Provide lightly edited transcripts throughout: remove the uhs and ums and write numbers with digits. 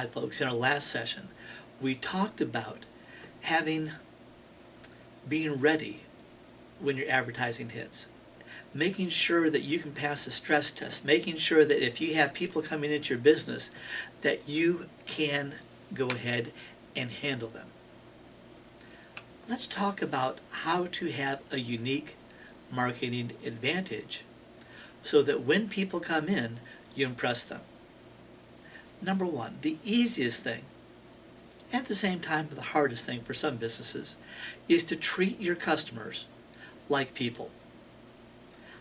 side, folks, in our last session, we talked about being ready when your advertising hits, making sure that you can pass the stress test, making sure that if you have people coming into your business, that you can go ahead and handle them. Let's talk about how to have a unique marketing advantage so that when people come in, you impress them. Number one, the easiest thing, at the same time the hardest thing for some businesses, is to treat your customers like people.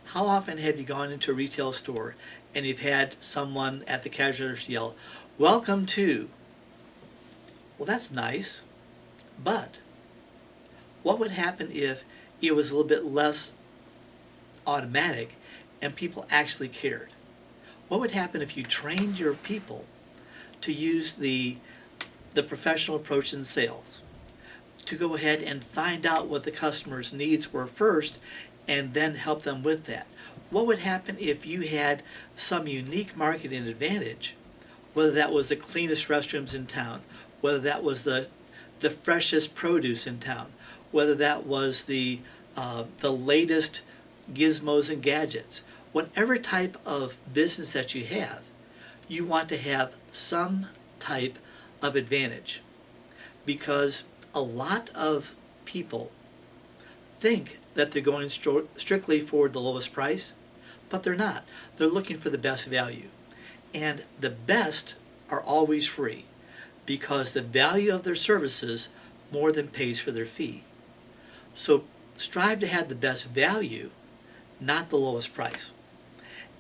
How often have you gone into a retail store and you've had someone at the cash register yell, "Welcome to"? Well, that's nice, but what would happen if it was a little bit less automatic and people actually cared? What would happen if you trained your people to use the professional approach in sales, to go ahead and find out what the customer's needs were first and then help them with that? What would happen if you had some unique marketing advantage, whether that was the cleanest restrooms in town, whether that was the freshest produce in town, whether that was the latest gizmos and gadgets? Whatever type of business that you have, you want to have some type of advantage, because a lot of people think that they're going strictly for the lowest price, but they're not. They're looking for the best value. And the best are always free, because the value of their services more than pays for their fee. So strive to have the best value, not the lowest price.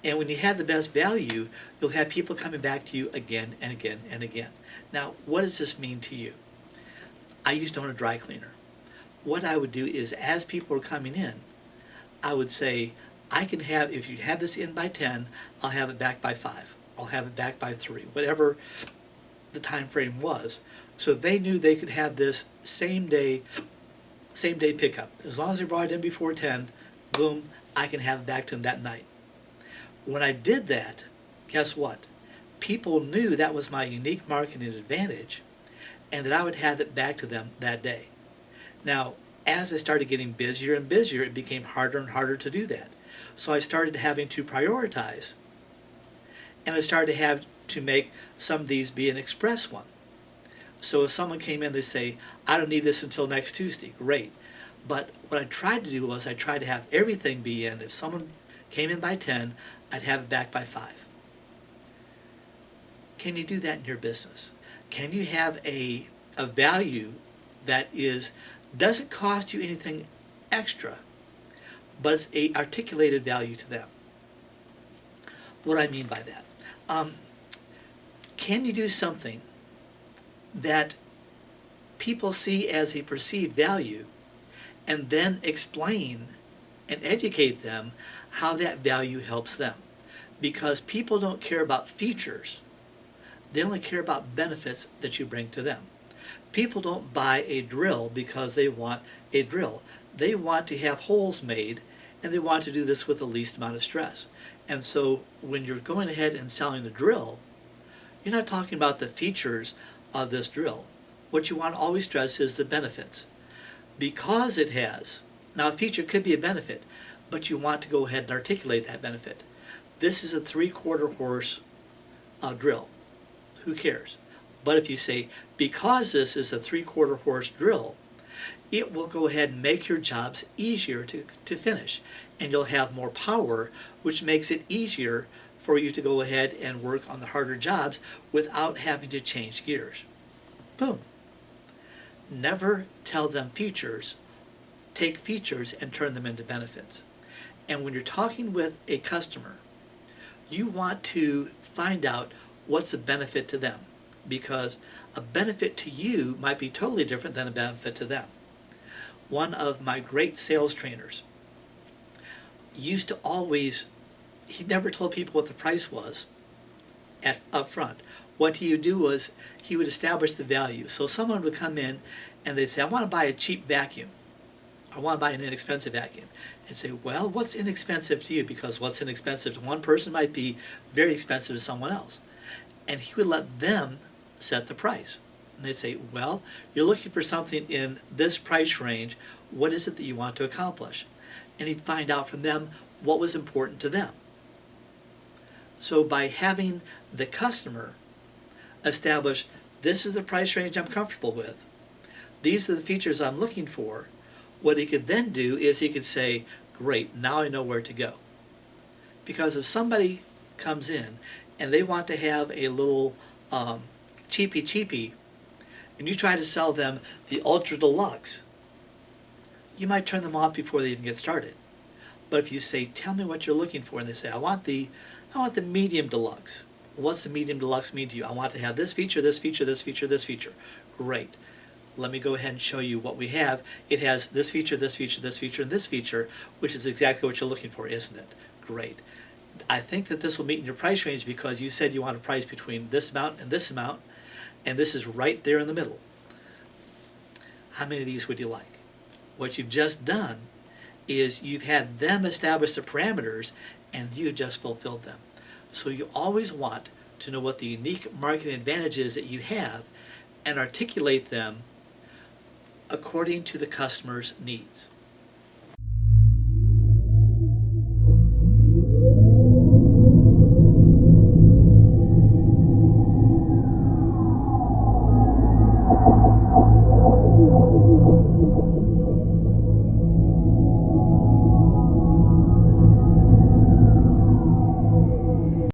And when you have the best value, you'll have people coming back to you again and again and again. Now, what does this mean to you? I used to own a dry cleaner. What I would do is, as people are coming in, I would say, if you have this in by 10, I'll have it back by 5. I'll have it back by 3, whatever the time frame was. So they knew they could have this same day pickup. As long as they brought it in before 10, boom, I can have it back to them that night. When I did that, guess what? People knew that was my unique marketing advantage, and that I would have it back to them that day. Now, as I started getting busier and busier, it became harder and harder to do that. So I started having to prioritize, and I started to have to make some of these be an express one. So if someone came in, they say, "I don't need this until next Tuesday." Great. But what I tried to do was I tried to have everything be in. If someone came in by 10, I'd have it back by 5. Can you do that in your business? Can you have a value that doesn't cost you anything extra, but it's a articulated value to them? What do I mean by that? Can you do something that people see as a perceived value, and then explain and educate them how that value helps them? Because people don't care about features. They only care about benefits that you bring to them. People don't buy a drill because they want a drill. They want to have holes made, and they want to do this with the least amount of stress. And so when you're going ahead and selling a drill, you're not talking about the features of this drill. What you want to always stress is the benefits. Because it has, now a feature could be a benefit, but you want to go ahead and articulate that benefit. This is a 3/4 horse drill. Who cares? But if you say, because this is a 3/4 horse drill, it will go ahead and make your jobs easier to finish. And you'll have more power, which makes it easier for you to go ahead and work on the harder jobs without having to change gears. Boom. Never tell them features. Take features and turn them into benefits. And when you're talking with a customer, you want to find out what's a benefit to them, because a benefit to you might be totally different than a benefit to them. One of my great sales trainers used to always, he never told people what the price was up front. What he would do was he would establish the value. So someone would come in and they'd say, "I want to buy a cheap vacuum. I want to buy an inexpensive vacuum." And say, "Well, what's inexpensive to you?" Because what's inexpensive to one person might be very expensive to someone else. And he would let them set the price. And they say, well, you're looking for something in this price range. What is it that you want to accomplish? And he'd find out from them what was important to them. So by having the customer establish, this is the price range I'm comfortable with, these are the features I'm looking for, what he could then do is he could say, great, now I know where to go. Because if somebody comes in and they want to have a little cheapy, and you try to sell them the ultra deluxe, you might turn them off before they even get started. But if you say, tell me what you're looking for, and they say, I want the medium deluxe. Well, what's the medium deluxe mean to you? I want to have this feature, this feature, this feature, this feature. Great. Let me go ahead and show you what we have. It has this feature, this feature, this feature, and this feature, which is exactly what you're looking for, isn't it? Great. I think that this will meet in your price range because you said you want a price between this amount, and this is right there in the middle. How many of these would you like? What you've just done is you've had them establish the parameters and you just fulfilled them. So you always want to know what the unique marketing advantage is that you have and articulate them according to the customer's needs.